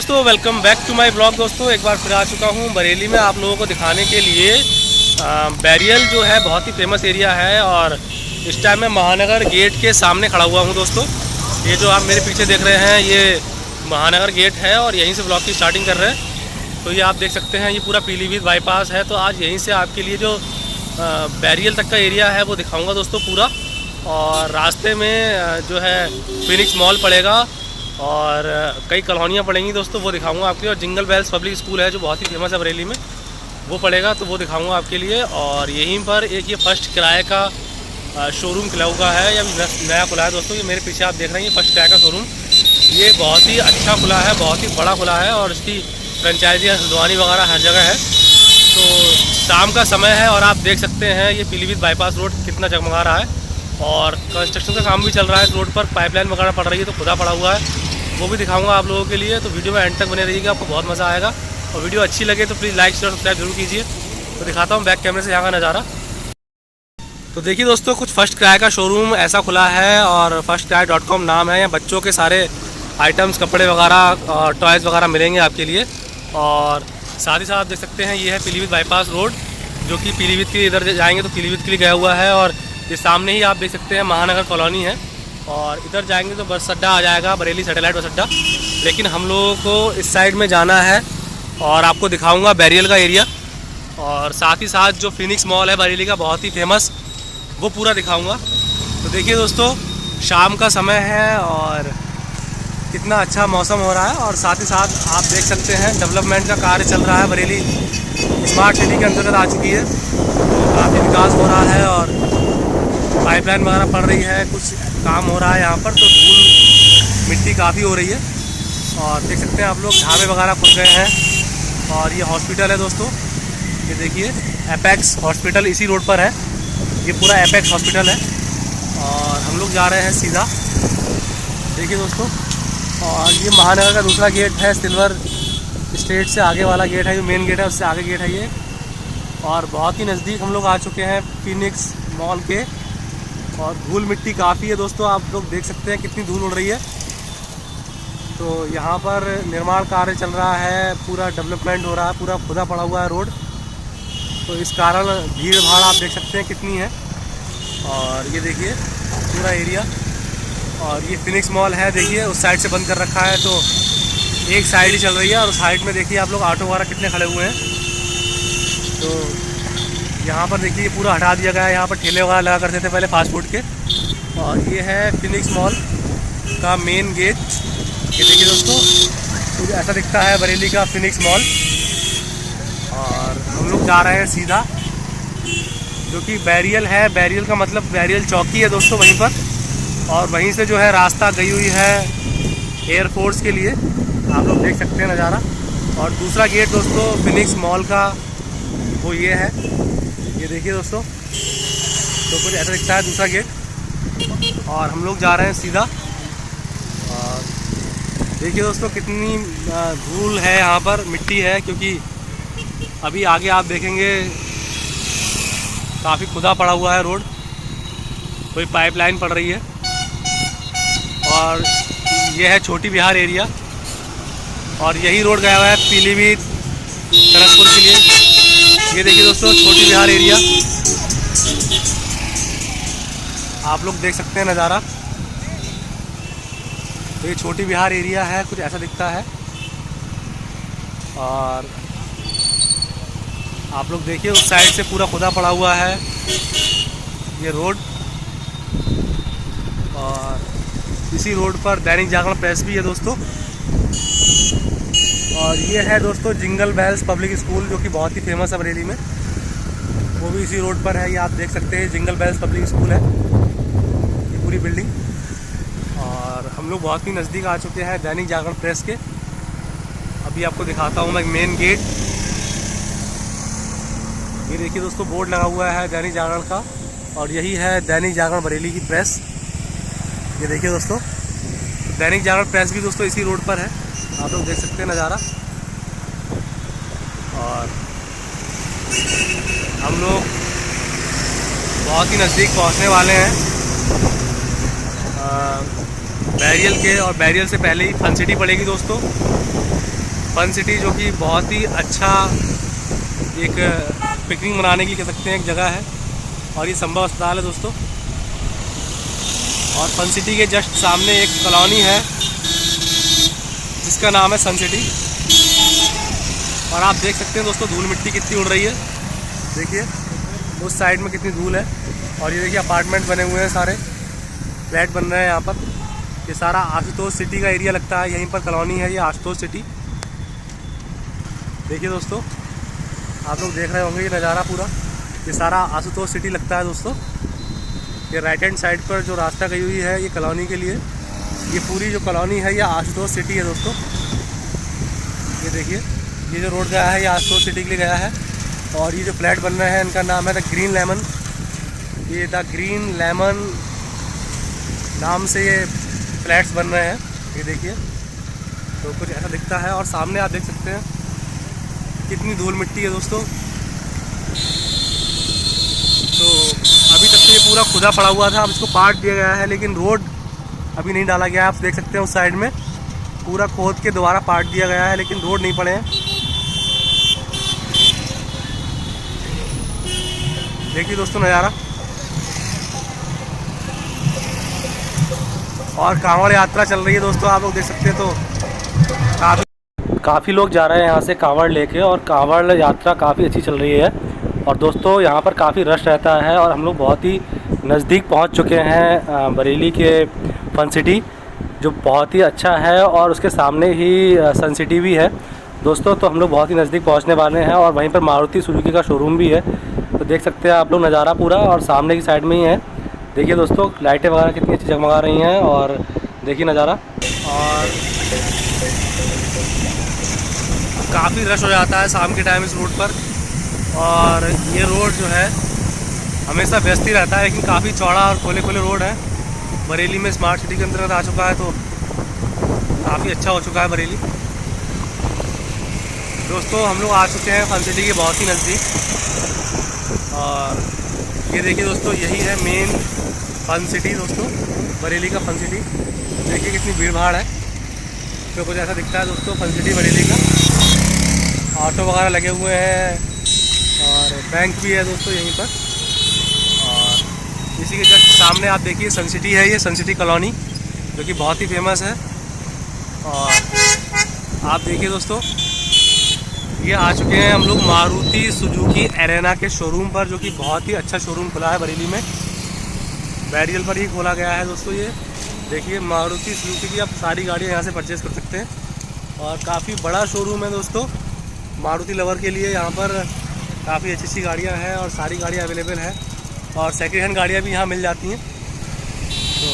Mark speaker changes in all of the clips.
Speaker 1: दोस्तों, welcome back to my blog. दोस्तों एक बार फिर आ चुका हूँ बरेली में आप लोगों को दिखाने के लिए। बैरियल जो है बहुत ही फेमस एरिया है और इस टाइम मैं महानगर गेट के सामने खड़ा हुआ हूँ। दोस्तों ये जो आप मेरे पीछे देख रहे हैं ये महानगर गेट है और यहीं से ब्लॉग की स्टार्टिंग कर रहे हैं। तो ये आप देख सकते हैं ये पूरा पीलीभीत बाईपास है। तो आज यहीं से आपके लिए जो बैरियल तक का एरिया है वो दिखाऊँगा दोस्तों पूरा। और रास्ते में जो है फिनिक्स मॉल पड़ेगा और कई कॉलोनियाँ पड़ेंगी दोस्तों, वो दिखाऊंगा आपके लिए। और जिंगल बेल्स पब्लिक स्कूल है जो बहुत ही फेमस है बरेली में, वो पड़ेगा तो वो दिखाऊंगा आपके लिए। और यहीं पर एक ये फर्स्ट किराए का शोरूम खुला हुआ है या नया खुला है दोस्तों। ये मेरे पीछे आप देख रहे हैं ये फर्स्ट किराए का शोरूम, ये बहुत ही अच्छा खुला है, बहुत ही बड़ा खुला है और इसकी फ्रेंचाइजी हल्द्वानी वगैरह हर जगह है। तो शाम का समय है और आप देख सकते हैं ये पीलीभीत बाईपास रोड कितना जगमगा रहा है और कंस्ट्रक्शन का काम भी चल रहा है। इस रोड पर पाइपलाइन वगैरह पड़ रही है तो खुदा पड़ा हुआ है, वो भी दिखाऊंगा आप लोगों के लिए। तो वीडियो में एंड तक बने रहिएगा, आपको बहुत मज़ा आएगा। और वीडियो अच्छी लगे तो प्लीज़ लाइक शेयर सब्सक्राइब जरूर कीजिए। तो दिखाता हूँ बैक कैमरे से यहाँ का नज़ारा। तो देखिए दोस्तों, कुछ फर्स्ट क्राई का शोरूम ऐसा खुला है और firstcry.com नाम है। यहाँ बच्चों के सारे आइटम्स, कपड़े वगैरह और टॉयज़ वगैरह मिलेंगे आपके लिए। और साथ ही साथ आप देख सकते हैं ये है पीलीभीत बाईपास रोड, जो कि पीलीभीत के लिए इधर जाएंगे तो पीलीभीत के लिए गया हुआ है। और ये सामने ही आप देख सकते हैं महानगर कॉलोनी है और इधर जाएंगे तो बस अड्डा आ जाएगा, बरेली सैटेलाइट बस अड्डा। लेकिन हम लोगों को इस साइड में जाना है और आपको दिखाऊंगा बैरियल का एरिया। और साथ ही साथ जो फिनिक्स मॉल है बरेली का बहुत ही फेमस, वो पूरा दिखाऊंगा। तो देखिए दोस्तों, शाम का समय है और कितना अच्छा मौसम हो रहा है। और साथ ही साथ आप देख सकते हैं डेवलपमेंट का कार्य चल रहा है। बरेली स्मार्ट सिटी के अंतर्गत आ चुकी है, तो काफ़ी विकास हो रहा है और पाइपलाइन वगैरह पड़ रही है, कुछ काम हो रहा है यहाँ पर। तो धूल मिट्टी काफ़ी हो रही है और देख सकते हैं आप लोग ढाबे वगैरह खुल गए हैं। और ये हॉस्पिटल है दोस्तों, ये देखिए एपेक्स हॉस्पिटल इसी रोड पर है, ये पूरा एपेक्स हॉस्पिटल है। और हम लोग जा रहे हैं सीधा, देखिए दोस्तों। और ये महानगर का दूसरा गेट है, सिल्वर स्टेट से आगे वाला गेट है, जो मेन गेट है उससे आगे गेट है ये। और बहुत ही नज़दीक हम लोग आ चुके हैं फिनिक्स मॉल के। और धूल मिट्टी काफ़ी है दोस्तों, आप लोग देख सकते हैं कितनी धूल उड़ रही है। तो यहाँ पर निर्माण कार्य चल रहा है, पूरा डेवलपमेंट हो रहा है, पूरा खुदा पड़ा हुआ है रोड, तो इस कारण भीड़ भाड़ आप देख सकते हैं कितनी है। और ये देखिए पूरा एरिया, और ये फिनिक्स मॉल है, देखिए उस साइड से बंद कर रखा है तो एक साइड ही चल रही है। और उस साइड में देखिए आप लोग ऑटो वगैरह कितने खड़े हुए हैं। तो यहाँ पर देखिए पूरा हटा दिया गया है, यहाँ पर ठेले वगैरह लगा करते थे पहले फास्ट फूड के। और ये है फिनिक्स मॉल का मेन गेट, ये देखिए दोस्तों, तो ऐसा दिखता है बरेली का फिनिक्स मॉल। और हम लोग जा रहे हैं सीधा, जो कि बैरियल है। बैरियल का मतलब बैरियल चौकी है दोस्तों वहीं पर, और वहीं से जो है रास्ता गई हुई है एयरफोर्स के लिए, आप लोग देख सकते हैं नज़ारा। और दूसरा गेट दोस्तों फिनिक्स मॉल का वो ये है, ये देखिए दोस्तों, तो कुछ ऐसा दिखता है दूसरा गेट। और हम लोग जा रहे हैं सीधा। और देखिए दोस्तों कितनी धूल है यहाँ पर, मिट्टी है, क्योंकि अभी आगे आप देखेंगे काफ़ी खुदा पड़ा हुआ है रोड, कोई पाइपलाइन पड़ रही है। और ये है छोटी बिहार एरिया, और यही रोड गया हुआ है पीलीभीत टनकपुर के लिए। ये देखिए दोस्तों छोटी बिहार एरिया, आप लोग देख सकते हैं नज़ारा। तो ये छोटी बिहार एरिया है, कुछ ऐसा दिखता है। और आप लोग देखिए उस साइड से पूरा खुदा पड़ा हुआ है ये रोड। और इसी रोड पर दैनिक जागरण प्रेस भी है दोस्तों। और ये है दोस्तों जिंगल बेल्स पब्लिक स्कूल, जो कि बहुत ही फेमस है बरेली में, वो भी इसी रोड पर है। ये आप देख सकते हैं जिंगल बेल्स पब्लिक स्कूल है ये पूरी बिल्डिंग। और हम लोग बहुत ही नज़दीक आ चुके हैं दैनिक जागरण प्रेस के। अभी आपको दिखाता हूँ मैं मेन गेट। ये देखिए दोस्तों बोर्ड लगा हुआ है दैनिक जागरण का, और यही है दैनिक जागरण बरेली की प्रेस। ये देखिए दोस्तों, दैनिक जागरण प्रेस भी दोस्तों इसी रोड पर है, आप लोग देख सकते हैं नज़ारा। और हम लोग बहुत ही नज़दीक पहुंचने वाले हैं। बैरियल के, और बैरियल से पहले ही फन सिटी पड़ेगी दोस्तों। फन सिटी जो कि बहुत ही अच्छा एक पिकनिक मनाने की कह सकते हैं एक जगह है, और ये संभव अस्पताल है दोस्तों। और फन सिटी के जस्ट सामने एक कॉलोनी है जिसका नाम है सन सिटी। और आप देख सकते हैं दोस्तों धूल मिट्टी कितनी उड़ रही है, देखिए उस साइड में कितनी धूल है। और ये देखिए अपार्टमेंट बने हुए हैं, सारे फ्लैट बन रहे हैं यहाँ पर। ये सारा आशुतोष सिटी का एरिया लगता है, यहीं पर कॉलोनी है ये आशुतोष सिटी। देखिए दोस्तों आप लोग देख रहे होंगे ये नज़ारा पूरा, ये सारा आशुतोष सिटी लगता है दोस्तों। ये राइट हैंड साइड पर जो रास्ता गई हुई है ये कॉलोनी के लिए, ये पूरी जो कॉलोनी है ये आशुतोष सिटी है दोस्तों। ये देखिए ये जो रोड गया है ये आशुतोष सिटी के लिए गया है। और ये जो फ्लैट बन रहे हैं इनका नाम है द ग्रीन लेमन। ये द ग्रीन लेमन नाम से ये फ्लैट्स बन रहे हैं, ये देखिए तो कुछ ऐसा दिखता है। और सामने आप देख सकते हैं कितनी धूल मिट्टी है दोस्तों। तो अभी तक तो ये पूरा खुदा पड़ा हुआ था, अब इसको पाट दिया गया है, लेकिन रोड अभी नहीं डाला गया है। आप देख सकते हैं उस साइड में पूरा खोद के दोबारा पाट दिया गया है, लेकिन रोड नहीं पड़े हैं। देखिए दोस्तों नज़ारा। और कांवड़ यात्रा चल रही है दोस्तों, आप लोग देख सकते हैं। तो काफ़ी लोग जा रहे हैं यहाँ से कांवड़ लेके, और कांवड़ यात्रा काफ़ी अच्छी चल रही है। और दोस्तों यहाँ पर काफ़ी रश रहता है, और हम लोग बहुत ही नज़दीक पहुँच चुके हैं बरेली के फन सिटी, जो बहुत ही अच्छा है। और उसके सामने ही सन सिटी भी है दोस्तों। तो हम लोग बहुत ही नज़दीक पहुँचने वाले हैं, और वहीं पर मारुति सुजुकी का शोरूम भी है। तो देख सकते हैं आप लोग नज़ारा पूरा, और सामने की साइड में ही है। देखिए दोस्तों लाइटें वगैरह कितनी अच्छी जगमगा रही हैं, और देखिए नज़ारा। और काफ़ी रश हो जाता है शाम के टाइम इस रोड पर, और ये रोड जो है हमेशा व्यस्त ही रहता है, लेकिन काफ़ी चौड़ा और खोले खोले रोड है। बरेली में स्मार्ट सिटी के अंतर्गत आ चुका है, तो काफ़ी अच्छा हो चुका है बरेली दोस्तों। हम लोग आ चुके हैं फन सिटी के बहुत ही नज़दीक। और ये देखिए दोस्तों यही है मेन फन सिटी दोस्तों, बरेली का फन सिटी। देखिए कितनी भीड़ भाड़ है, तो कुछ ऐसा दिखता है दोस्तों फन सिटी बरेली का। ऑटो वगैरह लगे हुए हैं, और बैंक भी है दोस्तों यहीं पर। और इसी के जस्ट सामने आप देखिए सन सिटी है, ये सन सिटी कॉलोनी जो कि बहुत ही फेमस है। और आप देखिए दोस्तों ये आ चुके हैं हम लोग मारुति सुजुकी एरेना के शोरूम पर, जो कि बहुत ही अच्छा शोरूम खुला है बरेली में। बैरियल पर ही खोला गया है दोस्तों। ये देखिए मारुति सुजुकी की आप सारी गाड़ियाँ यहाँ से परचेज़ कर सकते हैं, और काफ़ी बड़ा शोरूम है दोस्तों मारुति लवर के लिए। यहाँ पर काफ़ी अच्छी अच्छी गाड़ियाँ हैं, और सारी गाड़ियाँ अवेलेबल है, और सेकेंड हैंड गाड़ियाँ भी यहाँ मिल जाती हैं। तो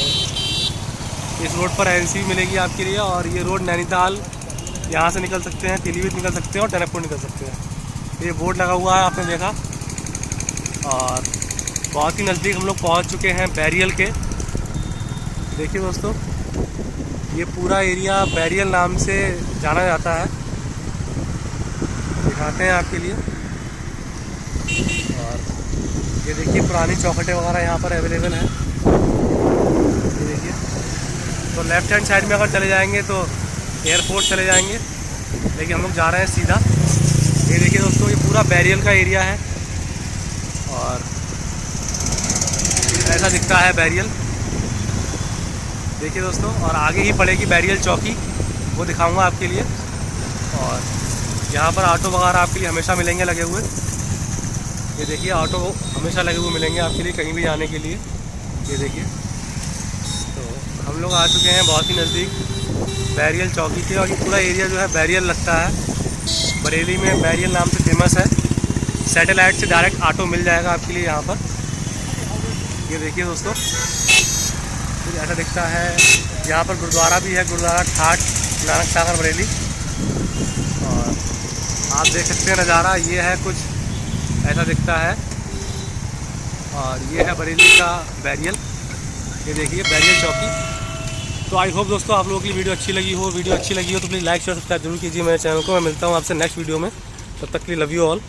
Speaker 1: इस रोड पर एजेंसी भी मिलेगी आपके लिए। और ये रोड नैनीताल यहाँ से निकल सकते हैं, पीलीभीत निकल सकते हैं, और टनकपुर निकल सकते हैं। ये बोर्ड लगा हुआ है आपने देखा। और बहुत ही नज़दीक हम लोग पहुँच चुके हैं बैरियल के। देखिए दोस्तों ये पूरा एरिया बैरियल नाम से जाना जाता है, दिखाते हैं आपके लिए। और ये देखिए पुरानी चौखटें वगैरह यहाँ पर अवेलेबल हैं, ये देखिए। तो लेफ़्ट हैंड साइड में अगर चले जाएंगे तो एयरपोर्ट चले जाएंगे, लेकिन हम लोग जा रहे हैं सीधा। ये देखिए दोस्तों ये पूरा बैरियल का एरिया है, और ऐसा दिखता है बैरियल। देखिए दोस्तों, और आगे ही पड़ेगी बैरियल चौकी, वो दिखाऊंगा आपके लिए। और यहाँ पर ऑटो वगैरह आपके लिए हमेशा मिलेंगे लगे हुए। ये देखिए ऑटो हमेशा लगे हुए मिलेंगे आपके लिए कहीं भी जाने के लिए। ये देखिए तो हम लोग आ चुके हैं बहुत ही नज़दीक बैरियल चौकी के। और ये पूरा एरिया जो है बैरियल लगता है, बरेली में बैरियल नाम से फेमस है। सैटेलाइट से डायरेक्ट ऑटो मिल जाएगा आपके लिए यहाँ पर। ये देखिए दोस्तों कुछ ऐसा दिखता है। यहाँ पर गुरुद्वारा भी है, गुरुद्वारा ठाठ नानक सागर बरेली। और आप देख सकते हैं नज़ारा, ये है कुछ ऐसा दिखता है। और ये है बरेली का बैरियल, ये देखिए बैरियल चौकी। तो आई होप दोस्तों आप लोगों की वीडियो अच्छी लगी हो। वीडियो अच्छी लगी हो तो प्लीज़ लाइक शेयर सब्सक्राइब जरूर कीजिए मेरे चैनल को। मैं मिलता हूँ आपसे नेक्स्ट वीडियो में, तब तक के लिए लव यू ऑल।